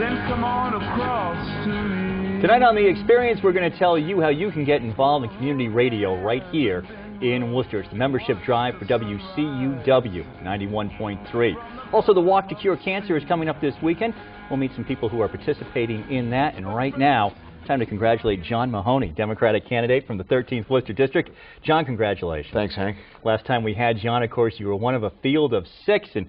then come on across to me. Tonight on The Experience, we're going to tell you how you can get involved in community radio right here in Worcester. It's the membership drive for WCUW 91.3. Also, the Walk to Cure Cancer is coming up this weekend. We'll meet some people who are participating in that. And right now, time to congratulate John Mahoney, Democratic candidate from the 13th Worcester District. John, congratulations. Thanks, Hank. Last time we had John, of course, you were one of a field of 6, and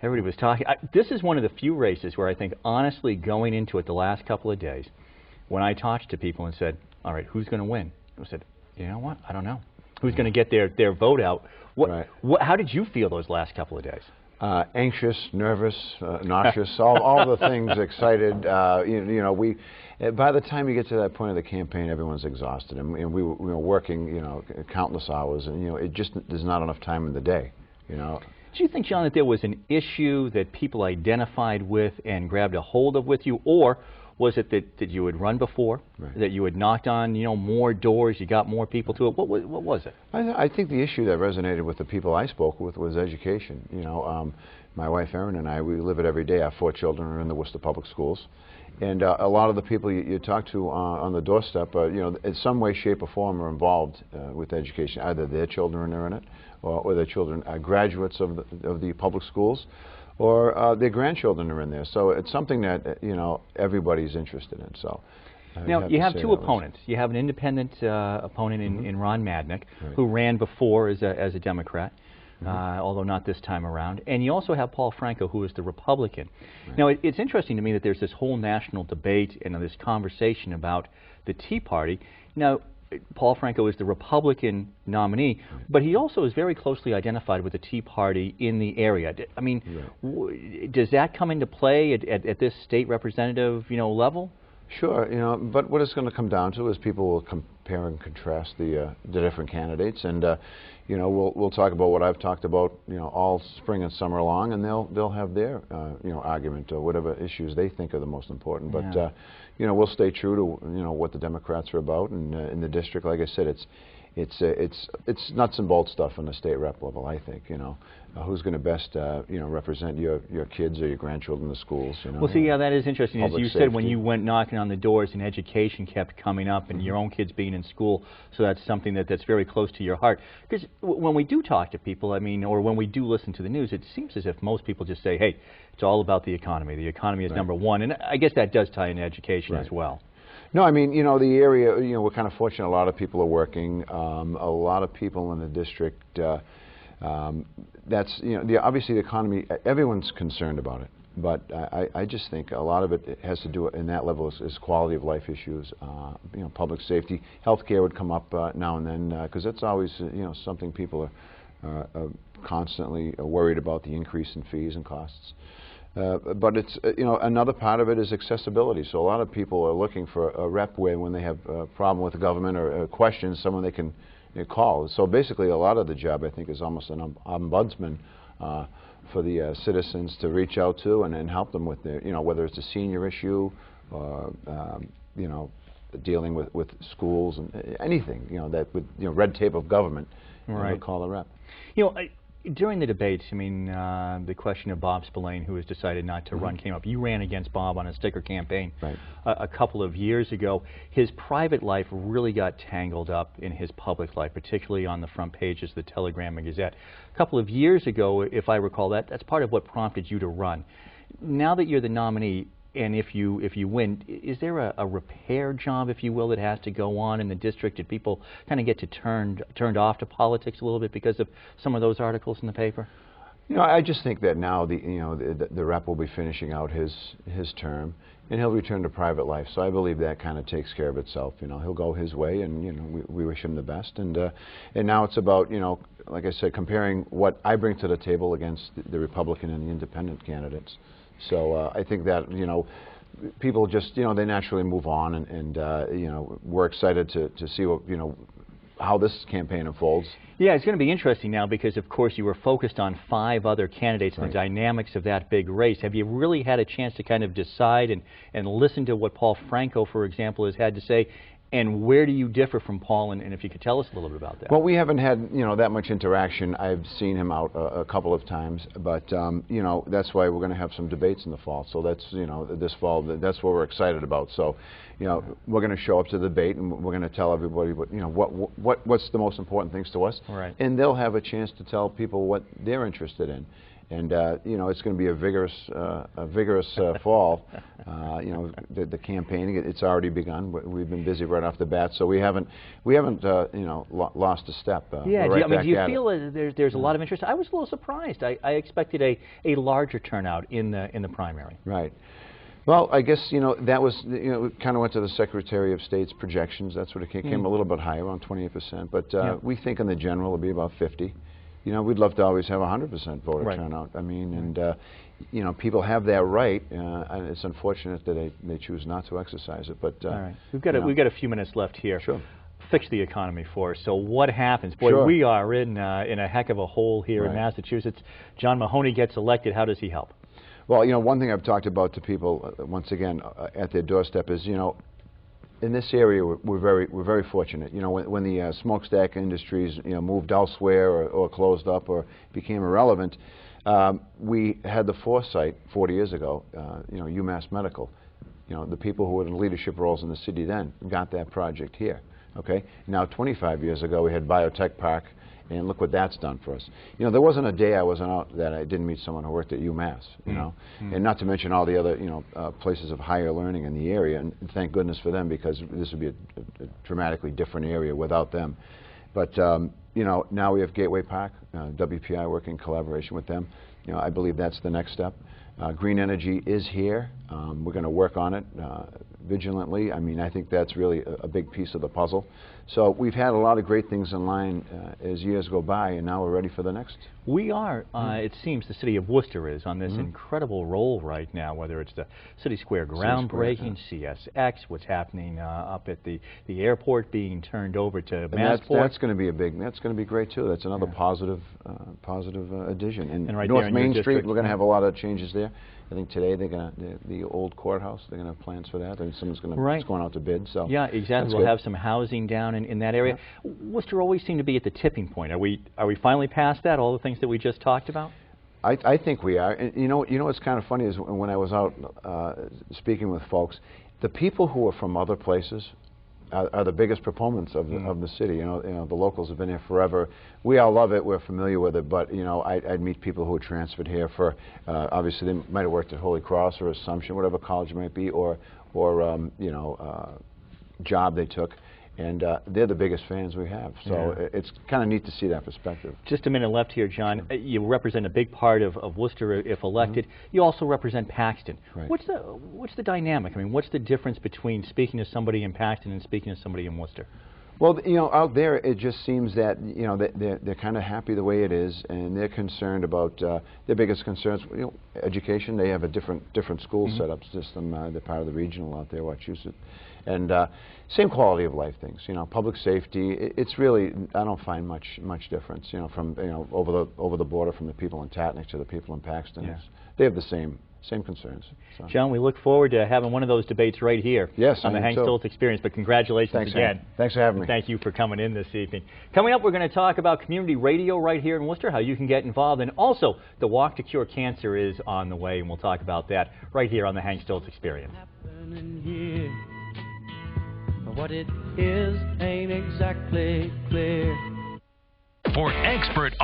everybody was talking. This is one of the few races where I think, honestly, going into it the last couple of days, when I talked to people and said, all right, who's going to win? I said, you know what? I don't know. Who's going to get their vote out? How did you feel those last couple of days? Anxious, nervous, nauseous, all the things, excited. By the time you get to that point of the campaign, everyone's exhausted, and we were working, countless hours, and it just there's not enough time in the day, Do you think, John, that there was an issue that people identified with and grabbed a hold of with you, or was it that you had run before, that you had knocked on, more doors, you got more people to it? What was it? I think the issue that resonated with the people I spoke with was education. My wife Erin and I, we live it every day. Our 4 children are in the Worcester Public Schools. And a lot of the people you talk to on the doorstep, in some way, shape, or form are involved with education. Either their children are in it, or their children are graduates of the public schools, or their grandchildren are in there. So it's something that everybody's interested in. So now you have 2 opponents. You have an independent opponent in Ron Madnick, who ran before as a Democrat, although not this time around. And you also have Paul Franco, who is the Republican. Now it's interesting to me that there's this whole national debate and this conversation about the Tea Party. Now, Paul Franco is the Republican nominee, but he also is very closely identified with the Tea Party in the area. I mean, does that come into play at this state representative, level? Sure, but what it's going to come down to is people will compare and contrast the different candidates, and we'll talk about what I've talked about, all spring and summer long, and they'll have their argument or whatever issues they think are the most important. But we'll stay true to what the Democrats are about, and in the district, like I said, it's nuts and bolts stuff on the state rep level. I think who's going to best represent your kids or your grandchildren in the schools. Well, see, that is interesting. As you safety. said, when you went knocking on the doors and education kept coming up, and your own kids being in school, so that's something that's very close to your heart. Because when we do talk to people, or when we do listen to the news, it seems as if most people just say, hey, it's all about the economy. The economy is number one, and I guess that does tie into education as well. No, I mean, the area, we're kind of fortunate. A lot of people are working. A lot of people in the district, that's, obviously the economy, everyone's concerned about it. But I just think a lot of it has to do, in that level, is quality of life issues, public safety. Healthcare would come up now and then, because that's always, something people are constantly worried about, the increase in fees and costs. But it's, another part of it is accessibility. So a lot of people are looking for a rep where when they have a problem with the government or questions, someone they can call. So basically a lot of the job, I think, is almost an ombudsman for the citizens to reach out to and help them with their, whether it's a senior issue or, dealing with schools and anything, that with, red tape of government, would call a rep. During the debates, the question of Bob Spillane, who has decided not to run, came up. You ran against Bob on a sticker campaign a couple of years ago. His private life really got tangled up in his public life, particularly on the front pages of the Telegram and Gazette. A couple of years ago, if I recall, that's part of what prompted you to run. Now that you're the nominee, and if you win, is there a repair job, if you will, that has to go on in the district? Did people kind of get turned off to politics a little bit because of some of those articles in the paper? I just think that now the rep will be finishing out his term, and he'll return to private life. So I believe that kind of takes care of itself. He'll go his way, and we wish him the best. And now it's about like I said, comparing what I bring to the table against the Republican and the independent candidates. So I think that people just they naturally move on, and we're excited to see what how this campaign unfolds. Yeah, it's going to be interesting now because, of course, you were focused on 5 other candidates and the dynamics of that big race. Have you really had a chance to kind of decide and listen to what Paul Franco, for example, has had to say, And where do you differ from Paul, and if you could tell us a little bit about that? Well, we haven't had, that much interaction. I've seen him out a couple of times, but, that's why we're going to have some debates in the fall. So that's, this fall, that's what we're excited about. So, we're going to show up to the debate, and we're going to tell everybody what's the most important things to us. Right. And they'll have a chance to tell people what they're interested in. And it's going to be a vigorous fall. The campaigning, it's already begun. We've been busy right off the bat, so we haven't lost a step. Yeah, do you feel there's a lot of interest? I was a little surprised. I expected a larger turnout in the primary. Right. Well, I guess that was kind of went to the Secretary of State's projections. That's what it came a little bit higher, around 28%. But we think in the general it'll be about 50. We'd love to always have 100% voter turnout. I mean, and people have that right. And it's unfortunate that they choose not to exercise it. But all right, we've got a few minutes left here. Sure. Fix the economy for us. So what happens? Boy, we are in a heck of a hole here in Massachusetts. John Mahoney gets elected. How does he help? Well, one thing I've talked about to people once again at their doorstep is in this area, we're very fortunate. When the smokestack industries moved elsewhere or closed up or became irrelevant, we had the foresight 40 years ago. UMass Medical, the people who were in leadership roles in the city then got that project here. Okay. Now 25 years ago, we had Biotech Park. And look what that's done for us. There wasn't a day I wasn't out that I didn't meet someone who worked at UMass, and not to mention all the other, places of higher learning in the area. And thank goodness for them, because this would be a dramatically different area without them. But, now we have Gateway Park, WPI working in collaboration with them. I believe that's the next step. Green energy is here. We're going to work on it vigilantly. I mean, I think that's really a big piece of the puzzle. So we've had a lot of great things in line as years go by, and now we're ready for the next. We are. It seems the city of Worcester is on this incredible roll right now, whether it's the City Square groundbreaking, CSX, what's happening up at the airport being turned over to Massport. That's going to be that's going to be great too. That's another positive addition. And right North Main Street, we're going to have a lot of changes there. I think today they're going to the old courthouse. They're going to have plans for that, and someone's going to it's going out to bid. So yeah, exactly. We'll have some housing down in that area. Yeah. Worcester always seemed to be at the tipping point. Are we finally past that? All the things that we just talked about. I think we are. And you know what's kind of funny is when I was out speaking with folks, the people who are from other places are the biggest proponents of the city. The locals have been here forever. We all love it. We're familiar with it. But I'd meet people who are transferred here for obviously they might have worked at Holy Cross or Assumption, whatever college it might be, or job they took. And they're the biggest fans we have. So it's kind of neat to see that perspective. Just a minute left here, John. Sure. You represent a big part of Worcester if elected. You also represent Paxton. Right. What's the dynamic? I mean, what's the difference between speaking to somebody in Paxton and speaking to somebody in Worcester? Well, out there, it just seems that they're kind of happy the way it is, and they're concerned about their biggest concerns. Education. They have a different school setup system. They're part of the regional out there, Wachusett, and same quality of life things. Public safety. It's really I don't find much difference. From over the border from the people in Tatnick to the people in Paxton. Yeah. They have the same concerns. So. John, we look forward to having one of those debates right here on the Hank Stoltz Experience. But congratulations again. Thanks for having me. Thank you for coming in this evening. Coming up, we're going to talk about community radio right here in Worcester, how you can get involved, and also the Walk to Cure Cancer is on the way, and we'll talk about that right here on the Hank Stoltz Experience. What it is ain't exactly clear. For expert